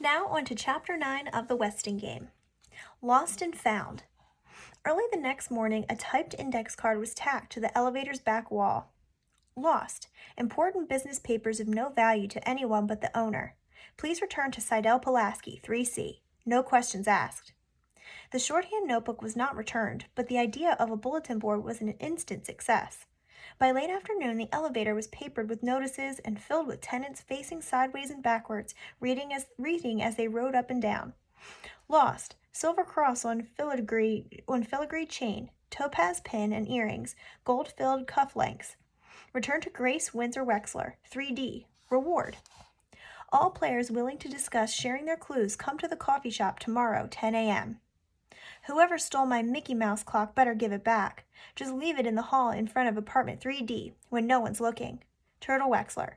Now on to Chapter 9 of the Westing Game. Lost and Found. Early the next morning, a typed index card was tacked to the elevator's back wall. Lost. Important business papers of no value to anyone but the owner. Please return to Seidel Pulaski, 3C. No questions asked. The shorthand notebook was not returned, but the idea of a bulletin board was an instant success. By late afternoon, the elevator was papered with notices and filled with tenants facing sideways and backwards, reading as they rode up and down. Lost. Silver cross on filigree chain, topaz pin and earrings, gold-filled cufflinks. Return to Grace Windsor Wexler, 3D. Reward. All players willing to discuss sharing their clues come to the coffee shop tomorrow, 10 a.m. Whoever stole my Mickey Mouse clock better give it back. Just leave it in the hall in front of apartment 3D when no one's looking. Turtle Wexler.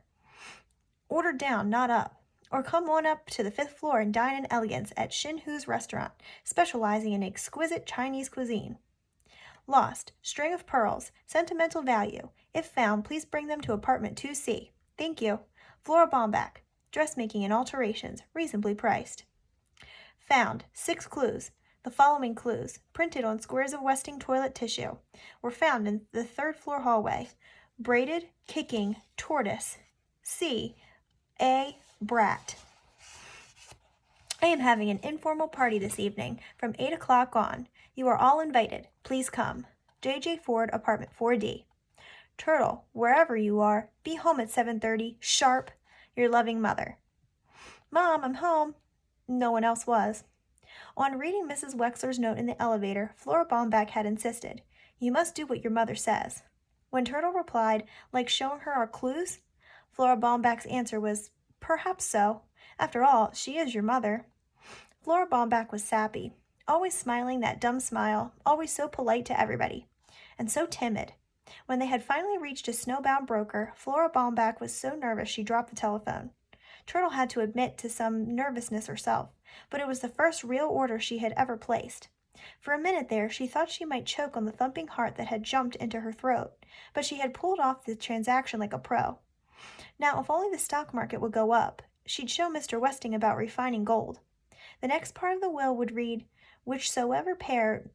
Order down, not up. Or come on up to the 5th floor and dine in elegance at Shin Hu's restaurant, specializing in exquisite Chinese cuisine. Lost. String of pearls. Sentimental value. If found, please bring them to apartment 2C. Thank you. Flora Bomback. Dressmaking and alterations. Reasonably priced. Found. 6 clues. The following clues, printed on squares of Westing toilet tissue, were found in the 3rd floor hallway. Braided, kicking, tortoise. C. A. Brat. I am having an informal party this evening from 8 o'clock on. You are all invited. Please come. J.J. Ford, apartment 4D. Turtle, wherever you are, be home at 7:30, sharp. Your loving mother. Mom, I'm home. No one else was. On reading Mrs. Wexler's note in the elevator, Flora Bomback had insisted, "You must do what your mother says." When Turtle replied, "Like showing her our clues?" Flora Bomback's answer was, "Perhaps so. After all, she is your mother." Flora Bomback was sappy, always smiling that dumb smile, always so polite to everybody, and so timid. When they had finally reached a snowbound broker, Flora Bomback was so nervous she dropped the telephone. Turtle had to admit to some nervousness herself, but it was the first real order she had ever placed. For a minute there, she thought she might choke on the thumping heart that had jumped into her throat, but she had pulled off the transaction like a pro. Now, if only the stock market would go up, she'd show Mr. Westing about refining gold. The next part of the will would read, whichsoever pair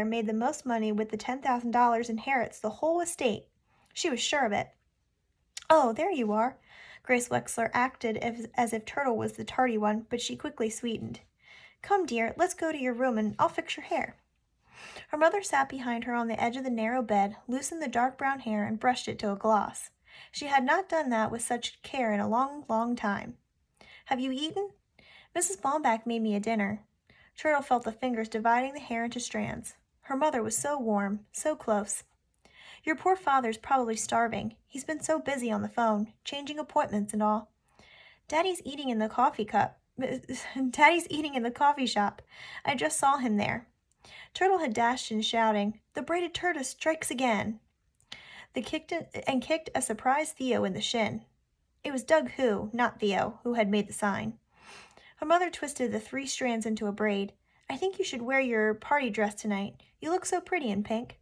made the most money with the $10,000 inherits the whole estate. She was sure of it. "Oh, there you are." Grace Wexler acted as if Turtle was the tardy one, but she quickly sweetened. "Come, dear, let's go to your room and I'll fix your hair." Her mother sat behind her on the edge of the narrow bed, loosened the dark brown hair, and brushed it to a gloss. She had not done that with such care in a long, long time. "Have you eaten?" "Mrs. Bomback made me a dinner." Turtle felt the fingers dividing the hair into strands. Her mother was so warm, so close. "Your poor father's probably starving. He's been so busy on the phone, changing appointments and all. Daddy's eating in the coffee shop. I just saw him there." Turtle had dashed in shouting, "The braided tortoise strikes again!" Kicked a surprised Theo in the shin. It was Doug who, not Theo, who had made the sign. Her mother twisted the 3 strands into a braid. "I think you should wear your party dress tonight. You look so pretty in pink."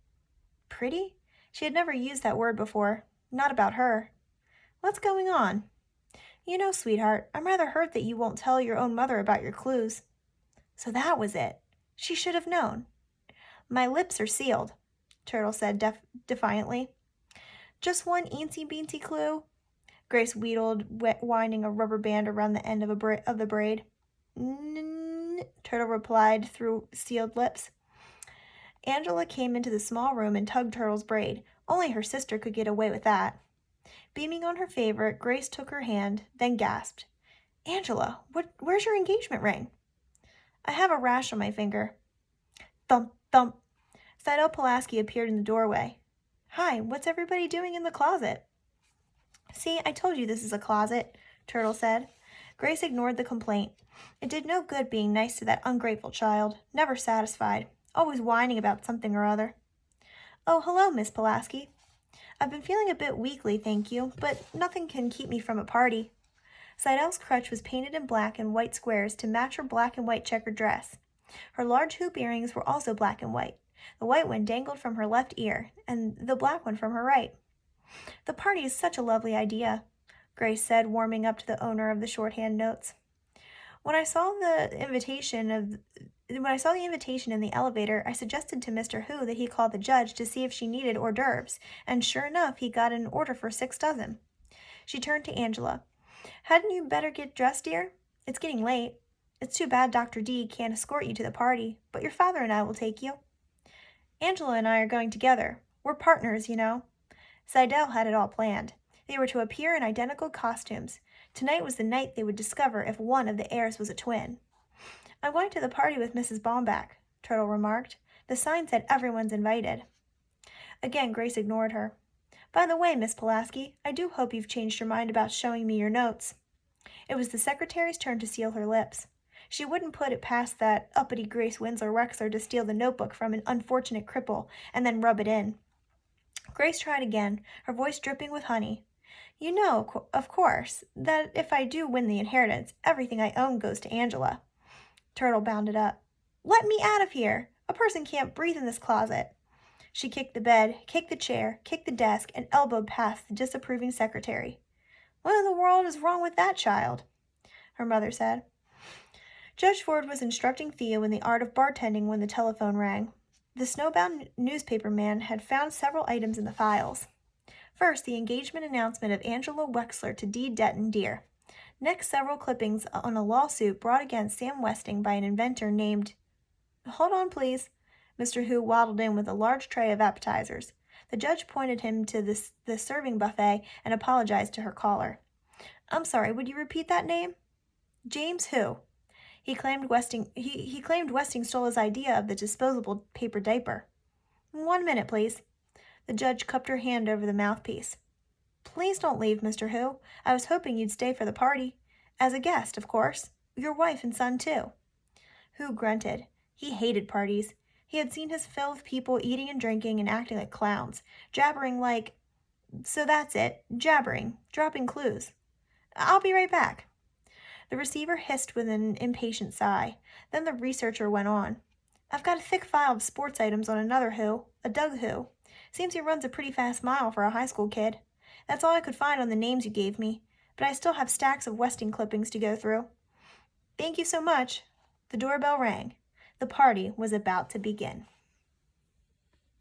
Pretty? She had never used that word before. Not about her. "What's going on?" "You know, sweetheart, I'm rather hurt that you won't tell your own mother about your clues." So that was it. She should have known. "My lips are sealed," Turtle said defiantly. "Just one eensy-beensy clue?" Grace wheedled, winding a rubber band around the end of the braid. Turtle replied through sealed lips. Angela came into the small room and tugged Turtle's braid. Only her sister could get away with that. Beaming on her favorite, Grace took her hand, then gasped. "Angela, where's your engagement ring?" "I have a rash on my finger." Thump, thump. Seidel Pulaski appeared in the doorway. "Hi, what's everybody doing in the closet?" "See, I told you this is a closet," Turtle said. Grace ignored the complaint. It did no good being nice to that ungrateful child, never satisfied, always whining about something or other. "Oh, hello, Miss Pulaski. I've been feeling a bit weakly, thank you, but nothing can keep me from a party." Seidel's crutch was painted in black and white squares to match her black and white checkered dress. Her large hoop earrings were also black and white. The white one dangled from her left ear, and the black one from her right. "The party is such a lovely idea," Grace said, warming up to the owner of the shorthand notes. When I saw the invitation in the elevator, I suggested to Mr. Hu that he call the judge to see if she needed hors d'oeuvres, and sure enough, he got an order for 6 dozen. She turned to Angela. Hadn't you better get dressed, dear? It's getting late. It's too bad Dr. D can't escort you to the party, but your father and I will take you. Angela and I are going together. We're partners, you know. Seidel had it all planned. They were to appear in identical costumes. Tonight was the night they would discover if one of the heirs was a twin. I'm going to the party with Mrs. Baumbach, Turtle remarked. The sign said everyone's invited. Again, Grace ignored her. By the way, Miss Pulaski, I do hope you've changed your mind about showing me your notes. It was the secretary's turn to seal her lips. She wouldn't put it past that uppity Grace Winslow Wexler to steal the notebook from an unfortunate cripple and then rub it in. Grace tried again, her voice dripping with honey. You know, of course, that if I do win the inheritance, everything I own goes to Angela. Turtle bounded up. Let me out of here! A person can't breathe in this closet. She kicked the bed, kicked the chair, kicked the desk, and elbowed past the disapproving secretary. What in the world is wrong with that child? Her mother said. Judge Ford was instructing Theo in the art of bartending when the telephone rang. The snowbound newspaper man had found several items in the files. First, the engagement announcement of Angela Wexler to D. Detton Deer. Next, several clippings on a lawsuit brought against Sam Westing by an inventor named... Hold on, please. Mr. Hu waddled in with a large tray of appetizers. The judge pointed him to the serving buffet and apologized to her caller. I'm sorry, would you repeat that name? James Hu. He claimed Westing stole his idea of the disposable paper diaper. 1 minute, please. The judge cupped her hand over the mouthpiece. Please don't leave, Mr. Hu. I was hoping you'd stay for the party. As a guest, of course. Your wife and son, too. Hu grunted. He hated parties. He had seen his fill of people eating and drinking and acting like clowns, jabbering like... So that's it, jabbering, dropping clues. I'll be right back. The receiver hissed with an impatient sigh. Then the researcher went on. I've got a thick file of sports items on another Hu, a Doug Hu. Seems he runs a pretty fast mile for a high school kid. That's all I could find on the names you gave me, but I still have stacks of Westing clippings to go through. Thank you so much. The doorbell rang. The party was about to begin.